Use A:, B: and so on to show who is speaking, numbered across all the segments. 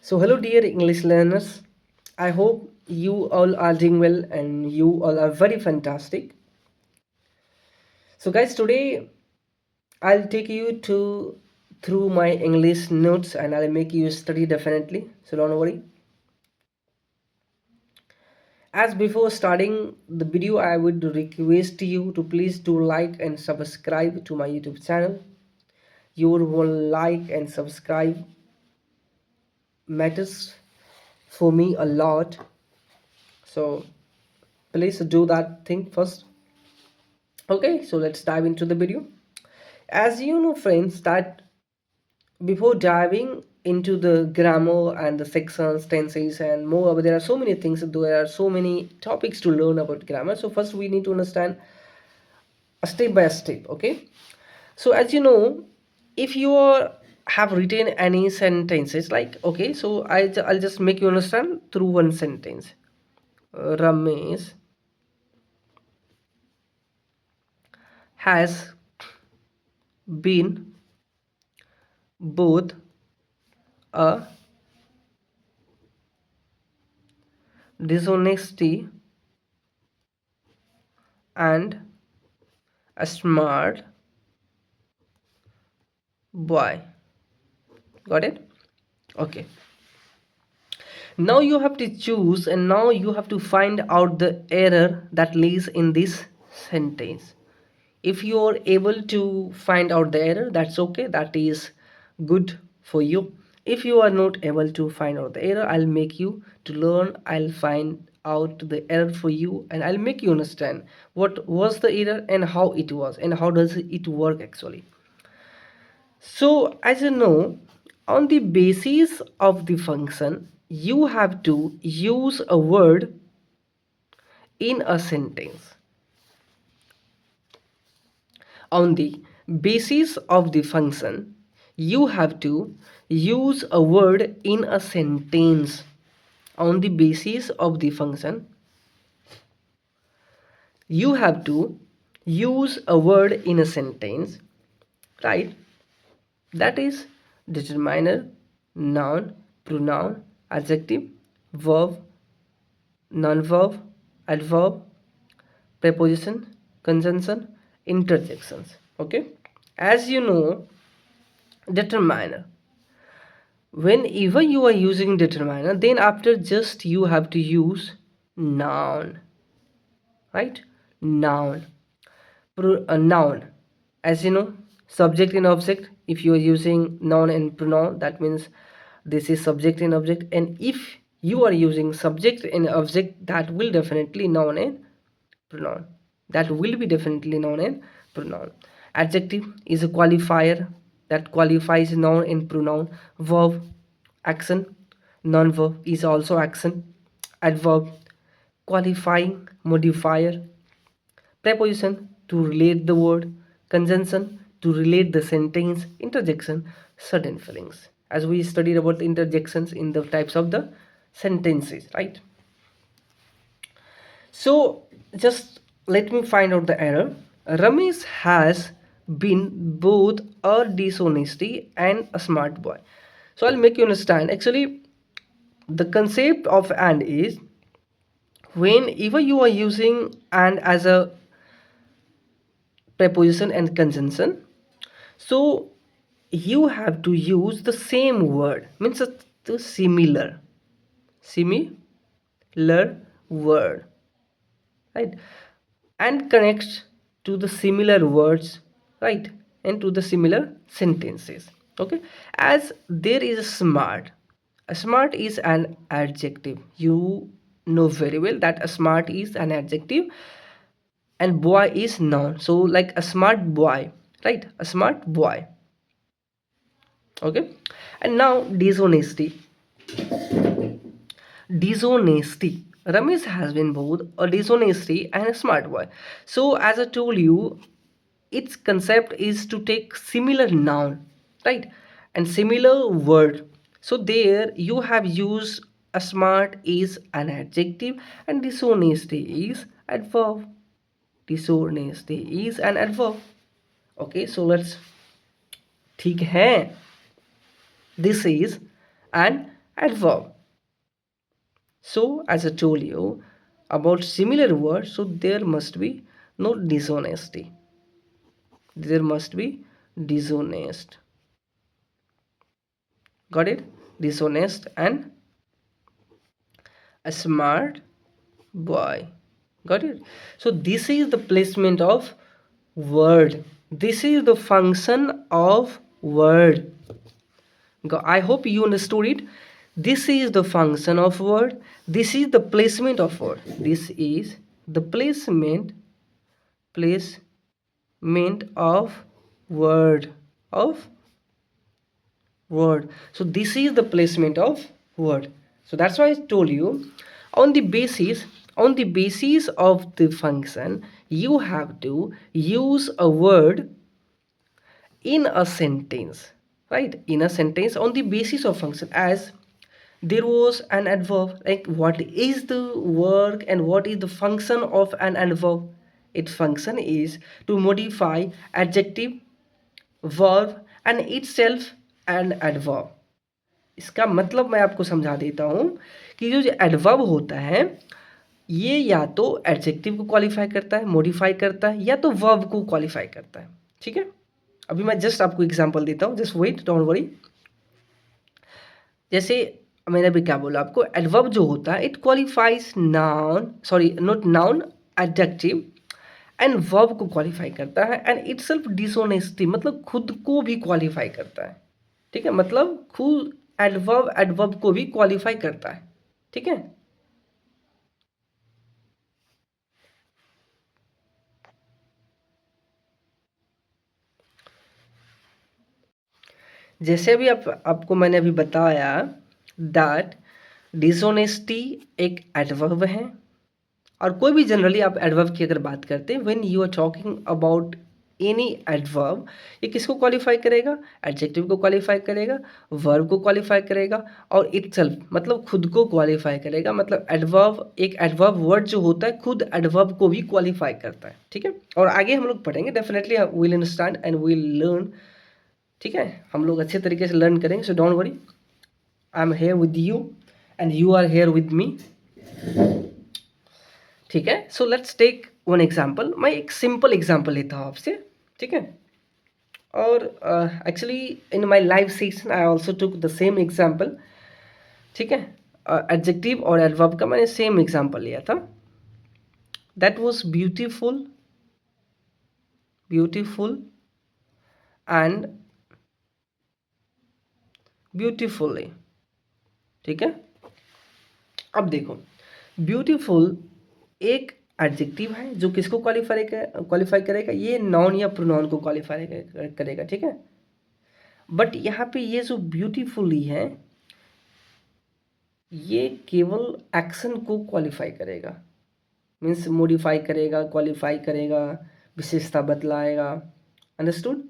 A: So, hello, dear English learners. I hope you all are doing well and you all are very fantastic. So, guys, today I'll take you to through my English notes and I'll make you study definitely. So, don't worry. As before starting the video, I would request you to please do like and subscribe to my YouTube channel. Your one like and subscribe matters for me a lot. So, please do that thing first. Okay, so let's dive into the video. As you know, friends, that before diving into the grammar and the sections, tenses, and more, there are so many things, there are so many topics to learn about grammar. So first, we need to understand a step by step. Okay, so as you know, if you have written any sentences, like okay, so I'll just make you understand through one sentence. Ramesh has been both a dishonesty and a smart boy. Got it? Okay. Now you have to choose and now you have to find out the error that lays in this sentence. If you are able to find out the error, that's okay. That is good for you. If you are not able to find out the error, I'll make you to learn. I'll find out the error for you and I'll make you understand what was the error and how it was and how does it work actually. So, as you know, on the basis of the function, you have to use a word in a sentence. On the basis of the function, you have to use a word in a sentence. On the basis of the function, you have to use a word in a sentence, right? That is determiner, noun, pronoun, adjective, verb, non-verb, adverb, preposition, conjunction, interjections. Okay. As you know, determiner. Whenever you are using determiner, then after just you have to use noun, right? Noun. Noun. As you know, subject and object. If you are using noun and pronoun, that means this is subject and object. And if you are using subject and object, that will definitely noun and pronoun. That will be definitely noun and pronoun. Adjective is a qualifier that qualifies noun and pronoun. Verb, action. Non-verb is also action. Adverb, qualifying modifier. Preposition, to relate the word. Conjunction, to relate the sentence. Interjection, sudden feelings. As we studied about the interjections in the types of the sentences, right? So just let me find out the error. Ramesh has been both a dishonesty and a smart boy. So I'll make you understand. Actually, the concept of and is whenever you are using and as a preposition and conjunction, so you have to use the same word, means the similar word, right? And connects to the similar words, right? And to the similar sentences. Okay, as there is a smart is an adjective. You know very well that a smart is an adjective and boy is noun. So like a smart boy, right? A smart boy. Okay, and now dishonesty. Ramesh has been both a dishonesty and a smart boy. So as I told you, its concept is to take similar noun, right? And similar word. So there you have used a smart is an adjective and dishonesty is adverb. Dishonesty is an adverb. Okay, so let's ठीक है. This is an adverb. So as I told you about similar words, so there must be no dishonesty. There must be dishonest. Got it? Dishonest and a smart boy. Got it? So this is the placement of word. This is the function of word. I hope you understood it. This is the function of word. This is the placement of word. This is the placement of word word. So this is the placement of word. So that's why I told you, on the basis of the function, you have to use a word in a sentence, right? In a sentence on the basis of function. As there was an adverb, like what is the work and what is the function of an adverb? Its function is to modify adjective, verb and itself an adverb. इसका मतलब मैं आपको समझा देता हूँ कि जो adverb होता है ये या तो एडजेक्टिव को क्वालिफाई करता है, मॉडिफाई करता है, या तो वर्ब को क्वालिफाई करता है। ठीक है, अभी मैं जस्ट आपको एग्जांपल देता हूँ, जस्ट वेट, डोंट वरी। जैसे मैंने अभी क्या बोला आपको, एडवर्ब जो होता है it qualifies noun, sorry not noun, adjective and verb को क्वालिफाई करता है, एंड इटसेल्फ डिसऑनेस्टी मतलब खुद को भी क्वालिफाई करता है। ठीक है, मतलब खुद एडवर्ब को भी क्वालिफाई करता है। ठीक है, जैसे अभी आपको मैंने अभी बताया दैट डिसऑनेस्टी एक एडवर्ब है, और कोई भी जनरली आप एडवर्ब की अगर बात करते हैं, when you are talking about any adverb, ये किसको क्वालिफाई करेगा? एडजेक्टिव को क्वालिफाई करेगा, वर्ब को क्वालिफाई करेगा, और इटसेल्फ मतलब खुद को क्वालिफाई करेगा। मतलब एडवर्ब, एक एडवर्ब वर्ड जो होता है खुद एडवर्ब को भी क्वालिफाई करता है। ठीक है, और आगे हम लोग पढ़ेंगे, definitely will understand and will learn. ठीक है, हम लोग अच्छे तरीके से लर्न करेंगे, so don't worry, I am here with you and you are here with me. ठीक है, so let's take one example. मैं एक सिंपल एग्जाम्पल लेता हूँ आपसे। ठीक है, और actually in my live session I also took the same example. ठीक है, एडजेक्टिव और एडवर्ब का मैंने सेम एग्जाम्पल लिया था। That was beautiful, beautiful and beautifully. ठीक है, अब देखो, ब्यूटीफुल एक एडजेक्टिव है जो किसको क्वालिफाई करेगा? ये नाउन या प्रोनाउन को क्वालिफाई करेगा। ठीक है, बट यहाँ पे ये जो ब्यूटीफुली है ये केवल एक्शन को क्वालिफाई करेगा, मीन्स मॉडिफाई करेगा, क्वालिफाई करेगा, विशेषता बतलाएगा। Understood?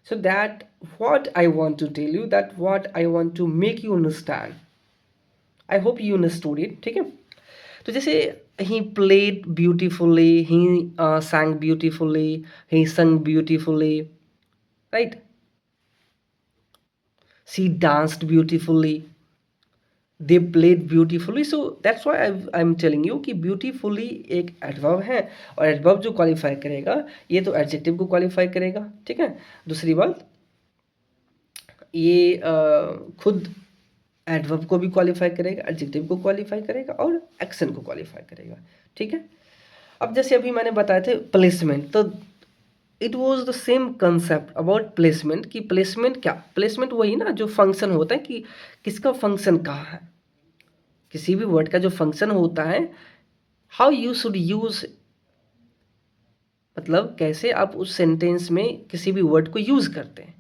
A: So that what I want to tell you, that what I want to make you understand. I hope you understood it. ठीक है, तो जैसे he played beautifully, he sang beautifully, he sung beautifully, right? She danced beautifully, they played beautifully. So that's why I'm telling you कि beautifully एक adverb है, और adverb जो qualify करेगा ये तो एडजेक्टिव को क्वालिफाई करेगा। ठीक है, दूसरी बात ये खुद एडवर्ब को भी क्वालिफाई करेगा, एडजेक्टिव को क्वालिफाई करेगा, और एक्शन को क्वालिफाई करेगा। ठीक है, अब जैसे अभी मैंने बताया थे प्लेसमेंट, तो it was the same concept about placement. कि प्लेसमेंट क्या? प्लेसमेंट वही ना जो फंक्शन होता है कि किसका फंक्शन कहाँ है, किसी भी वर्ड का जो फंक्शन होता है, हाउ यू शुड यूज, मतलब कैसे आप उस सेंटेंस में किसी भी वर्ड को यूज करते हैं।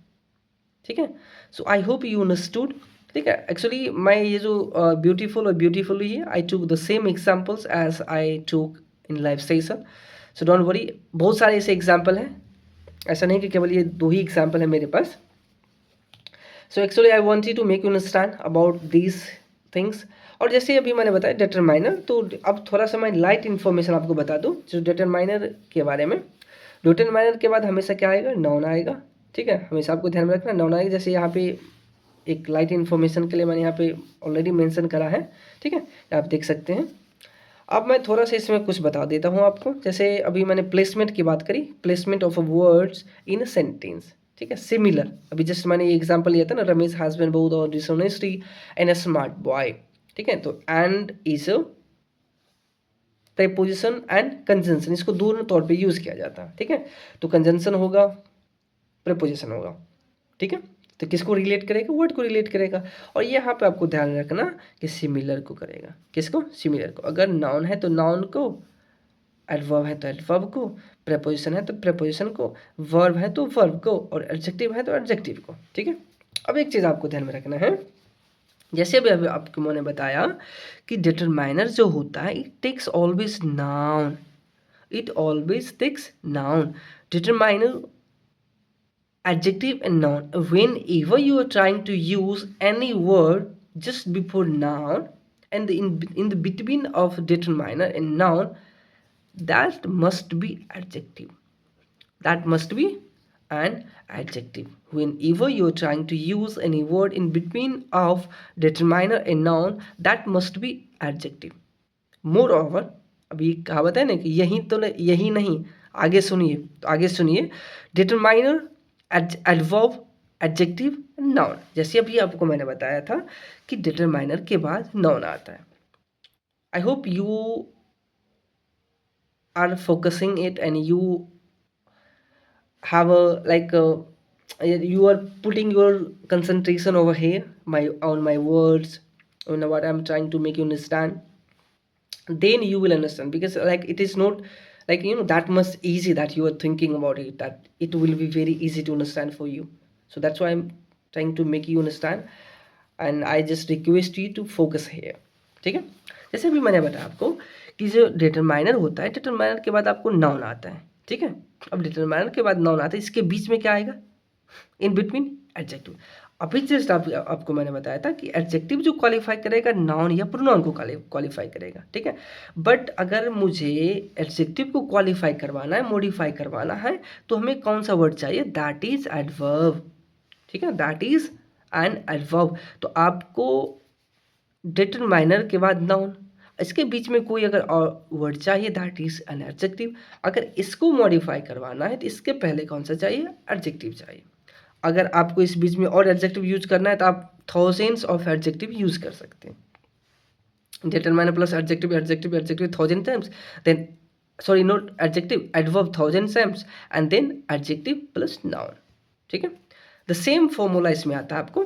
A: ठीक है, सो आई होप यू अंडरस्टूड। ठीक है, एक्चुअली मैं ये जो ब्यूटीफुल और ब्यूटीफुली है, I took the same examples as I took in live session. So don't worry, बहुत सारे ऐसे एग्जाम्पल हैं, ऐसा नहीं कि केवल ये दो ही एग्जाम्पल है मेरे पास। So actually I want you to make you understand about these things. और जैसे अभी मैंने बताया डिटरमाइनर, तो अब थोड़ा सा मैं लाइट इन्फॉर्मेशन आपको बता दूँ जो डिटरमाइनर के बारे में। डिटरमाइनर के बाद हमेशा क्या आएगा? नाउन आएगा। ठीक है, हमेशा आपको ध्यान में रखना नाउन आएगा। जैसे यहाँ पे एक लाइट इन्फॉर्मेशन के लिए मैंने यहाँ पे ऑलरेडी मेंशन करा है, ठीक है, आप देख सकते हैं। अब मैं थोड़ा सा इसमें कुछ बता देता हूँ आपको। जैसे अभी मैंने प्लेसमेंट की बात करी, placement of words in a sentence, ठीक है, सिमिलर। अभी जस्ट मैंने ये एग्जांपल लिया था ना, रमेश हैज बीन बोथ और dishonesty and a smart boy, ठीक है। तो and is a preposition and conjunction, इसको दोनों तौर पे यूज किया जाता है, ठीक है। तो कंजंक्शन होगा, प्रेपोजिशन होगा, ठीक है। तो किसको रिलेट करेगा? वर्ड को रिलेट करेगा। और यहाँ पे आपको ध्यान रखना कि सिमिलर को करेगा। किसको? सिमिलर को। अगर नाउन है तो नाउन को, एडवर्ब है तो एडवर्ब को, प्रेपोजिशन है तो प्रेपोजिशन को, वर्ब है तो वर्ब को, और एडजेक्टिव है तो एडजेक्टिव को, ठीक है। अब एक चीज़ आपको ध्यान में रखना है, जैसे अभी आपको मैंने बताया कि डिटरमाइनर जो होता है it takes always noun, it always takes noun, determiner, adjective and noun. Whenever you are trying to use any word just before noun and in the between of determiner and noun, that must be adjective, that must be an adjective. Whenever you are trying to use any word in between of determiner and noun, that must be adjective. Moreover, अभी कहावत है ना कि यही नहीं, आगे सुनिए, तो आगे सुनिए, डिटरमाइनर, एडवर्ब, एडजेक्टिव, नाउन। जैसे अभी आपको मैंने बताया था कि डिटरमाइनर के बाद नाउन आता है। I hope you are focusing it and you have a like you are putting your concentration over here on my words, on what I'm trying to make you understand. Then you will understand, because like it is not like that much easy that you are thinking about it, that it will be very easy to understand for you. So that's why I'm trying to make you understand, and I just request you to focus here, ठीक है। जैसे अभी मैंने बताया आपको कि जो determiner होता है, डिटरमाइनर के बाद आपको नाउन आता है, ठीक है। अब डिटरमाइनर के बाद नाउन आता है, इसके बीच में क्या आएगा? In between adjective. अभी जस्ट आपको मैंने बताया था कि एडजेक्टिव जो क्वालिफाई करेगा नाउन या प्रोनाउन को क्वालिफाई करेगा, ठीक है। बट अगर मुझे एडजेक्टिव को क्वालिफाई करवाना है, मॉडिफाई करवाना है, तो हमें कौन सा वर्ड चाहिए? दैट इज एडवर्ब, ठीक है, दैट इज एन एडवर्ब। तो आपको डिटरमाइनर के बाद नाउन, इसके बीच में कोई अगर और वर्ड चाहिए, दैट इज एन एडजेक्टिव। अगर इसको मॉडिफाई करवाना है तो इसके पहले कौन सा चाहिए? एडजेक्टिव चाहिए। अगर आपको इस बीच में और एडजेक्टिव यूज करना है तो आप थाउजेंड्स ऑफ एडजेक्टिव यूज कर सकते हैं। Determiner plus adjective, adjective, adjective thousand times, then sorry not adjective, adverb thousand times, and then adjective plus noun, ठीक है। द सेम फॉर्मूला इसमें आता है आपको,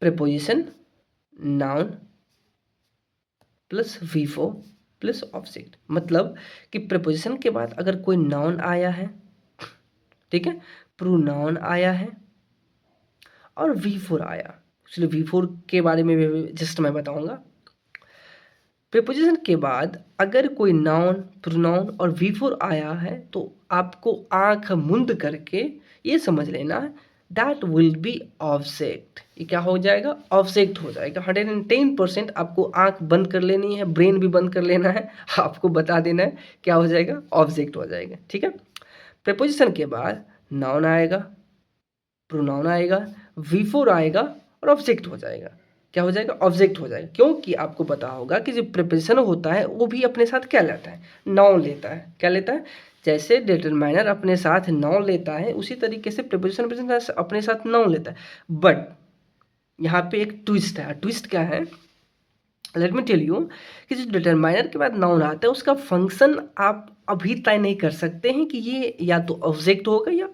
A: preposition, noun plus V4 plus object. मतलब कि प्रीपोजिशन के बाद अगर कोई नाउन आया है, ठीक है, प्रोनाउन आया है और V4 आया, एक्चुअली V4 के बारे में भी जस्ट मैं बताऊंगा। प्रीपोजिशन के बाद अगर कोई नाउन, प्रोनाउन और V4 आया है तो आपको आंख मुंद करके ये समझ लेना है दैट विल बी ऑब्जेक्ट। ये क्या हो जाएगा? ऑब्जेक्ट हो जाएगा। 110% आपको आंख बंद कर लेनी है, ब्रेन भी बंद कर लेना है, आपको बता देना है क्या हो जाएगा? ऑब्जेक्ट हो जाएगा, ठीक है। प्रीपोजिशन के बाद नाउन आएगा, प्रोनाउन आएगा, V4 आएगा और ऑब्जेक्ट हो जाएगा। क्या हो जाएगा? ऑब्जेक्ट हो जाएगा। क्योंकि आपको पता होगा कि जो प्रीपोजिशन होता है वो भी अपने साथ क्या लेता है? नाउन लेता है। क्या लेता है? जैसे डिटरमाइनर अपने साथ नाउन लेता है, उसी तरीके से प्रीपोजिशन अपने साथ नाउन लेता है। बट यहाँ पे एक ट्विस्ट है। ट्विस्ट क्या है? लेट मी टेल यू कि जो डिटरमाइनर के बाद नाउन आता है उसका फंक्शन आप अभी तय नहीं कर सकते हैं कि ये या तो ऑब्जेक्ट होगा या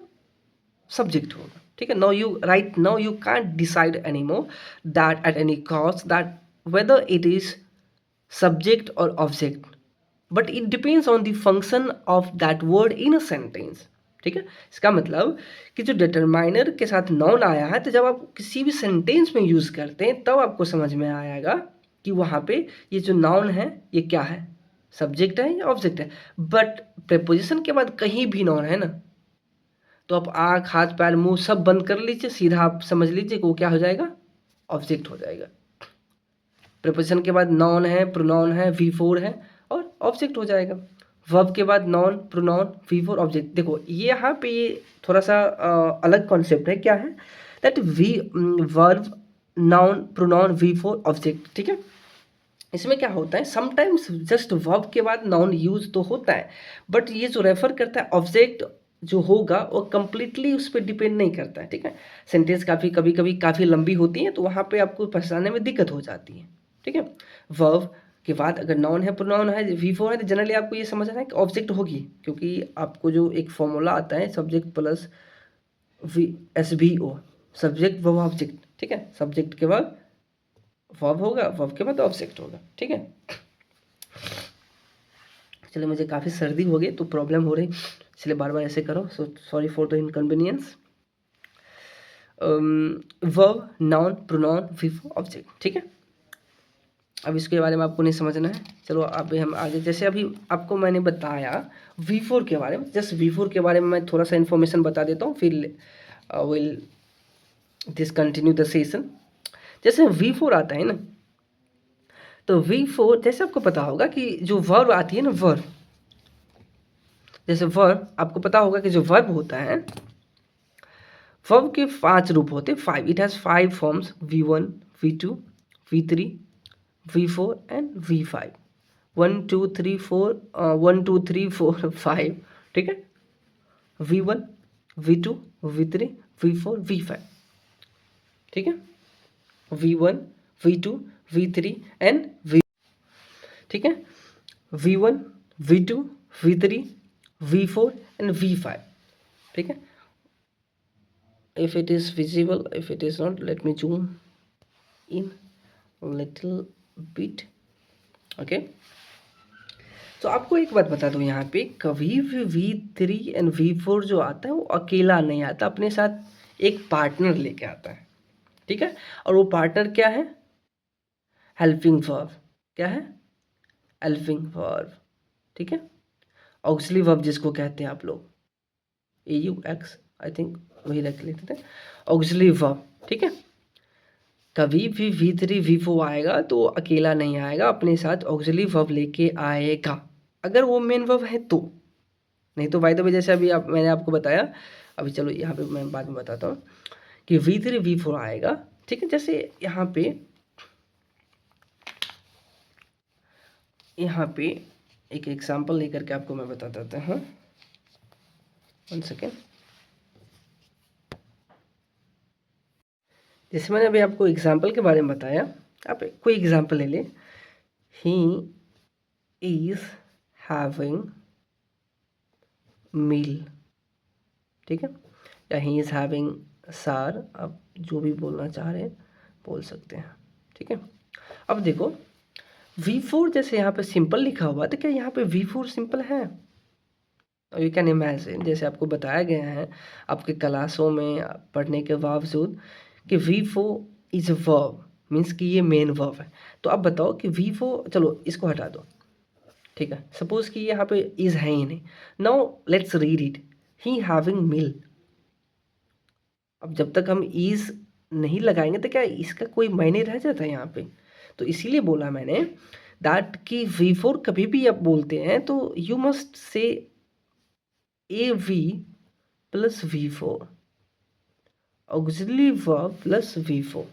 A: सब्जेक्ट होगा, ठीक है। Now you right now you can't decide any more that at any cost that whether it is subject और object, but it depends on the function of that word in a sentence, ठीक है। इसका मतलब कि जो determiner के साथ noun आया है, तो जब आप किसी भी सेंटेंस में यूज करते हैं तब आपको समझ में आएगा कि वहाँ पे ये जो नाउन है ये क्या है, सब्जेक्ट है या ऑब्जेक्ट है। बट प्रीपोजिशन के बाद कहीं भी नाउन है ना, तो आप आँख, हाथ, पैर, मुंह सब बंद कर लीजिए, सीधा आप समझ लीजिए कि वो क्या हो जाएगा? ऑब्जेक्ट हो जाएगा। प्रीपोजिशन के बाद नाउन है, प्रोनाउन है, V4 है और ऑब्जेक्ट हो जाएगा। वर्ब के बाद नाउन, प्रोनाउन, V4, ऑब्जेक्ट। देखो ये यहाँ पे ये थोड़ा सा अलग कॉन्सेप्ट है। क्या है? That V verb noun pronoun V for object. ठीक है, इसमें क्या होता है, समटाइम्स जस्ट वर्ब के बाद नाउन यूज तो होता है, बट ये जो रेफर करता है ऑब्जेक्ट जो होगा वो कंप्लीटली उस पर डिपेंड नहीं करता है। ठीक है, सेंटेंस काफ़ी कभी कभी काफ़ी लंबी होती है तो वहाँ पे आपको पहचानने में दिक्कत हो जाती है। ठीक है, वर्ब के बाद अगर नाउन है प्रोनाउन है वी फोर है तो जनरली आपको ये समझना है कि ऑब्जेक्ट होगी, क्योंकि आपको जो एक फॉर्मूला आता है subject plus V S B O, subject verb object. ठीक है, सब्जेक्ट के बाद वर्ब होगा, वर्ब के बाद ऑब्जेक्ट होगा। ठीक है, चलिए मुझे काफ़ी सर्दी हो गई तो प्रॉब्लम हो रही, इसलिए बार बार ऐसे करो, so sorry for the inconvenience. Verb noun pronoun वीफो ऑब्जेक्ट। ठीक है, अब इसके बारे में आपको नहीं समझना है, चलो अभी हम आगे, जैसे अभी आपको मैंने बताया V4 के बारे में, जस्ट V4 के बारे में मैं थोड़ा सा इन्फॉर्मेशन बता देता हूँ, फिर will this continue the session. जैसे V4 आता है ना, तो V4 जैसे आपको पता होगा कि जो वर्ब आती है ना, वर्ब, जैसे वर्ब आपको पता होगा कि जो वर्ब होता है, वर्ब के 5 रूप होते हैं, 5, it has 5 forms, V1 V2 V3 V4 and V5। 1 2 3 4 1 2 3 4 5। ठीक है, V1 V2 V3 V4 V5। ठीक है, V1 V2 V3 and V। ठीक है, V1 V2 V3 V4 and V5। ठीक है, if it is visible, if it is not, let me zoom in little bit. okay, तो आपको एक बात बता दूं, यहाँ पे कभी भी V3 एंड V4 जो आता है वो अकेला नहीं आता, अपने साथ एक पार्टनर लेके आता है। ठीक है, और वो पार्टनर क्या है, हेल्पिंग वर्ब। क्या है, हेल्पिंग वर्ब। ठीक है, ऑक्सिलरी वर्ब जिसको कहते हैं आप लोग, AUX, आई थिंक वही रख लेते थे, ऑक्सिलरी वर्ब। ठीक है, कभी भी V3 V4 आएगा तो अकेला नहीं आएगा, अपने साथ ऑक्सिलरी वर्ब लेके आएगा, अगर वो मेन वर्ब है तो, नहीं तो बाय द वे जैसे अभी मैंने आपको बताया, अभी चलो यहाँ पे मैं बाद में बताता हूँ कि V3 V4 आएगा। ठीक है, जैसे यहाँ पे एक एग्जांपल लेकर के आपको मैं बता देता हूँ, 1 सेकेंड। जैसे मैंने अभी आपको एग्जांपल के बारे में बताया, आप कोई एग्जांपल ले लें, ही इज हैविंग मील। ठीक है, या ही इज हैविंग सार, आप जो भी बोलना चाह रहे हैं बोल सकते हैं। ठीक है, अब देखो V4 जैसे यहाँ पे सिंपल लिखा हुआ है, तो क्या यहाँ पे V4 सिंपल है? यू कैन इमेजिन, जैसे आपको बताया गया है आपके क्लासों में पढ़ने के बावजूद कि V4 is a verb, means कि ये मेन वर्ब है। तो अब बताओ कि V4, चलो इसको हटा दो। ठीक है, सपोज कि यहाँ पे इज है ही नहीं, now let's read it, he having meal. अब जब तक हम इज नहीं लगाएंगे तो क्या इसका कोई मायने रह जाता है यहाँ पे? तो इसीलिए बोला मैंने दैट कि V4 कभी भी आप बोलते हैं तो you must say AV plus V4, auxiliary verb plus V4।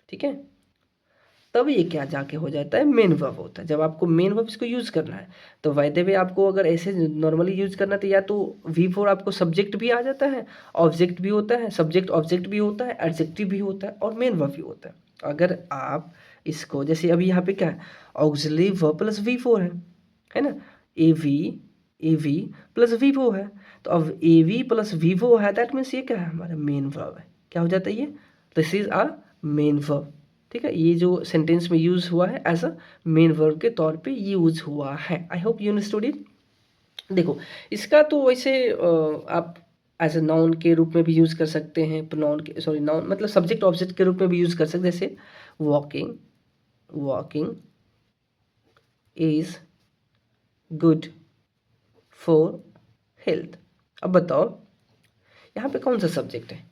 A: ठीक है, तब ये क्या जाके हो जाता है, मेन वर्ब होता है। जब आपको मेन वर्ब इसको यूज़ करना है तो वायदे में आपको अगर ऐसे नॉर्मली यूज़ करना तो या तो V4 आपको सब्जेक्ट भी आ जाता है, ऑब्जेक्ट भी होता है, सब्जेक्ट ऑब्जेक्ट भी होता है, एडजेक्टिव भी होता है और मेन वर्ब भी होता है। अगर आप इसको, जैसे अभी यहाँ पे क्या है, ऑक्सिलरी वर्ब प्लस V4 है ना, AV प्लस V4 है, तो अब AV प्लस V4 है, दैट मीन्स ये क्या है, हमारा मेन वर्ब है। क्या हो जाता है ये, this is a main verb. ठीक है, ये जो सेंटेंस में यूज़ हुआ है एज अ मेन वर्ब के तौर पे यूज़ हुआ है। I hope you understood it. देखो इसका तो वैसे आप एज अ नाउन के रूप में भी यूज़ कर सकते हैं, प्रोनाउन के, सॉरी नाउन मतलब सब्जेक्ट ऑब्जेक्ट के रूप में भी यूज़ कर सकते हैं, जैसे walking is good for health. अब बताओ यहाँ पे कौन सा सब्जेक्ट है,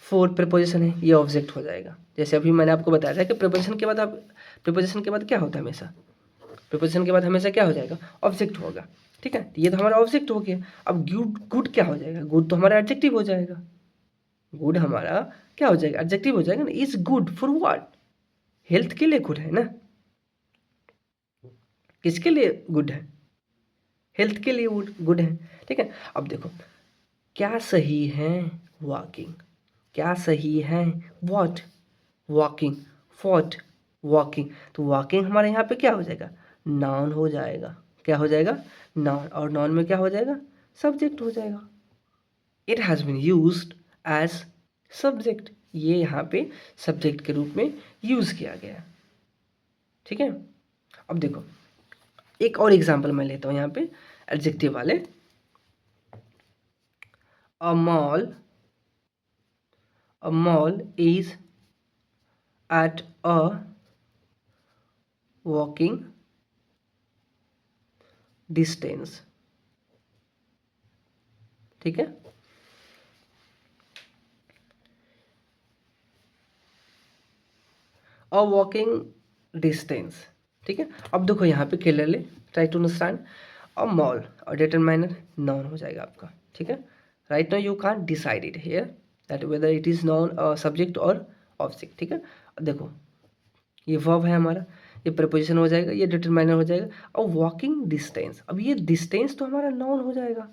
A: फोर प्रीपोजिशन है, ये ऑब्जेक्ट हो जाएगा। जैसे अभी मैंने आपको बताया था कि प्रीपोजिशन के बाद प्रीपोजिशन के बाद क्या होता है, हमेशा प्रीपोजिशन के बाद हमेशा क्या हो जाएगा, ऑब्जेक्ट होगा। ठीक है, ये तो हमारा ऑब्जेक्ट हो गया। अब गुड गुड क्या हो जाएगा, गुड तो हमारा एडजेक्टिव हो जाएगा। गुड हमारा क्या हो जाएगा, एडजेक्टिव हो जाएगा ना। Is good for what, health के लिए गुड है ना, किसके लिए गुड है, हेल्थ के लिए गुड है, ठीक है। अब देखो क्या सही है, वॉकिंग, क्या सही है, वॉट, वॉकिंग, फॉट, वॉकिंग। तो वॉकिंग हमारे यहाँ पे क्या हो जाएगा, नाउन हो जाएगा, क्या हो जाएगा, नाउन, और नाउन में क्या हो जाएगा, सब्जेक्ट हो जाएगा। It has been used as subject, ये यहाँ पे सब्जेक्ट के रूप में यूज़ किया गया, ठीक है। अब देखो एक और एग्जांपल मैं लेता हूँ यहाँ पे एडजेक्टिव वाले। अ mall is at a walking distance, ठीक है। अ वॉकिंग डिस्टेंस, ठीक है। अब देखो यहाँ पे clearly try to understand. A mall और डिटरमाइनर नाउन हो जाएगा आपका, ठीक है। Right now you can't decide it here that whether it is noun subject और ऑब्जेक्ट, ठीक है। देखो ये वर्ब है हमारा, ये प्रपोजिशन हो जाएगा, ये डिटरमाइनर हो जाएगा, और वॉकिंग डिस्टेंस, अब ये डिस्टेंस तो हमारा नाउन हो जाएगा,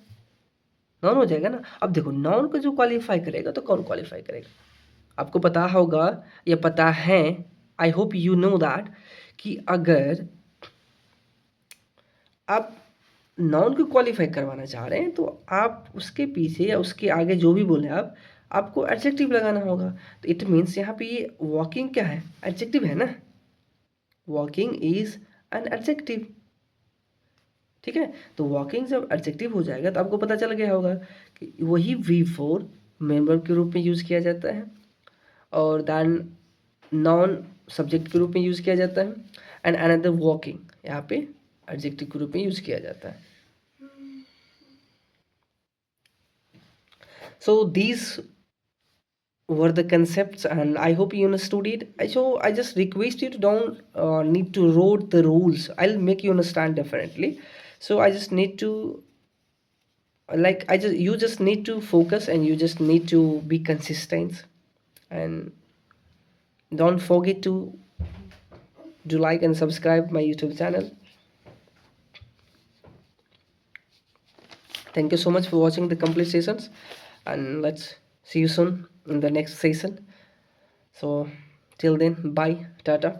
A: नाउन हो जाएगा ना। अब देखो नाउन को जो क्वालिफाई करेगा तो कौन क्वालिफाई करेगा, आपको पता होगा या पता है, I hope you know that, कि अगर आप नाउन को क्वालिफाई करवाना चाह रहे हैं तो आप उसके पीछे या उसके आगे जो भी बोले आप, आपको एडजेक्टिव लगाना होगा। तो इट मीन्स यहाँ पे ये वॉकिंग क्या है, एडजेक्टिव है ना, वॉकिंग इज एन एडजेक्टिव, ठीक है। तो वॉकिंग जब एडजेक्टिव हो जाएगा तो आपको पता चल गया होगा कि वही V4 मेन वर्ब के रूप में यूज़ किया जाता है, और दैन नॉन सब्जेक्ट के रूप में यूज़ किया जाता है, एंड अनदर वॉकिंग यहाँ पे एडजेक्टिव के रूप में यूज़ किया जाता है। So these were the concepts and I hope you understood it. So I just request you to don't need to wrote the rules, I'll make you understand differently. So I just need to like you just need to focus and you just need to be consistent, and don't forget to do like and subscribe my YouTube channel. Thank you so much for watching the complete sessions, and let's see you soon in the next session. So till then, bye, tata.